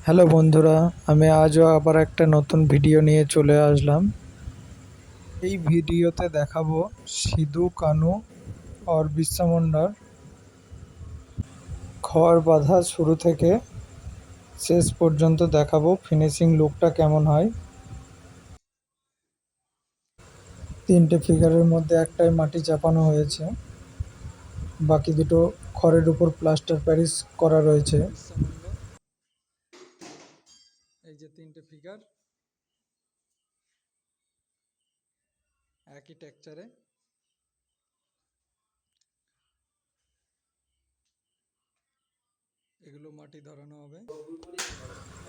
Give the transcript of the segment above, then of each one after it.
Hello বন্ধুরা, আমি আজও আবার একটা নতুন ভিডিও নিয়ে চলে আসলাম। এই ভিডিওতে দেখাবো সিধু কানু আর বিরসা মুন্ডার খড় বাঁধা শুরু থেকে শেষ পর্যন্ত দেখাবো ফিনিশিং লুকটা কেমন হয়। তিনটে ফিগারের মধ্যে একটাই মাটি চাপানো হয়েছে, বাকি দুটো খড়ের উপর প্লাস্টার প্যারিস করা রয়েছে। এই যে তিনটে ফিগার একই টেক্সচারে, এগুলো মাটি ধরানো হবে।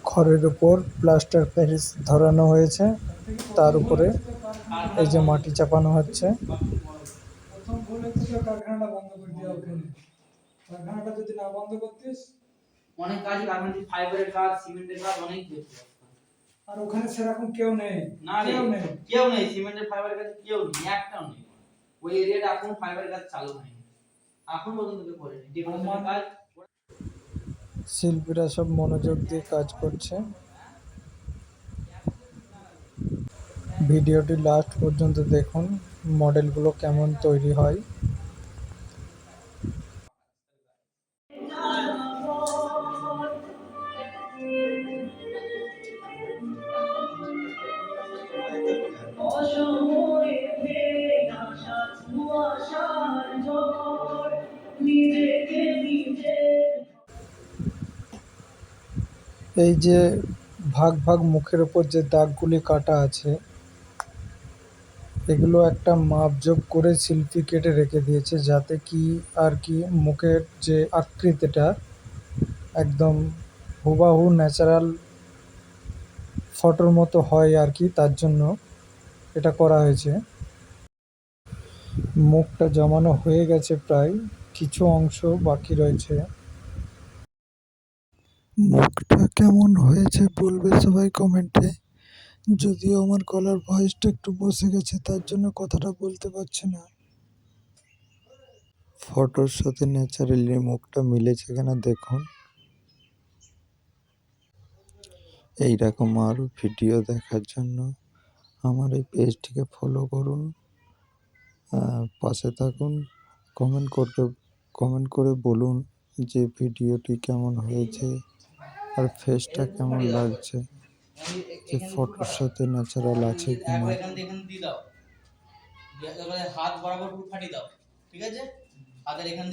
খড়ের উপর প্লাস্টার প্যারিস ধরানো হয়েছে, তার উপরে এই যে মাটি চাপানো হচ্ছে। প্রথম বলেছি তো কারখানাটা বন্ধ করে দেওয়া, ওখানে কারখানাটা যদি না বন্ধ করতিস অনেক কাজ কারখানা, ফাইবারের কাজ, সিমেন্টের কাজ অনেক করতে। আর ওখানে সেরকম কেউ নেই, না কেউ নেই সিমেন্টের ফাইবারের কাজ কেউ নেই, একটাও নেই। ওই এরিয়াটা এখন ফাইবারের কাজ চালু হয়নি, এখন পর্যন্ত কেউ করেনি। ডেকোরেশনের কাজ শিল্পীরা সব মনোযোগ দিয়ে কাজ করছে। ভিডিওটি লাস্ট পর্যন্ত দেখুন, মডেলগুলো কেমন তৈরি হয়। এই যে ভাগ ভাগ মুখের উপর যে দাগগুলি কাটা আছে, এগুলো একটা মাপজোক করে শিল্পী কেটে রেখে দিয়েছে, যাতে কি আর কি মুখের যে আকৃতিটা একদম হুবাহু ন্যাচারাল ফটোর মতো হয় আর কি, তার জন্য এটা করা হয়েছে। মুখটা জমানো হয়ে গেছে, প্রায় কিছু অংশ বাকি রয়েছে। মুখটা কেমন হয়েছে বলবে সবাই কমেন্টে। যদিও আমার গলার ভয়েসটা একটু বসে গেছে, তার জন্য কথাটা বলতে পারছি না। ফটোর সাথে ন্যাচারালি মুখটা মিলেছে কিনা দেখুন। এইরকম আরও ভিডিও দেখার জন্য আমার এই পেজটিকে ফলো করুন, পাশে থাকুন। কমেন্ট করে বলুন যে ভিডিওটি কেমন হয়েছে আর ফেসটা কেমন লাগছে, যে ফটোর সাথে ন্যাচারাল আছে কিনা। এখান দিয়ে দাও, হাত বরাবর ফাটিয়ে দাও, ঠিক আছে? হাতের এখান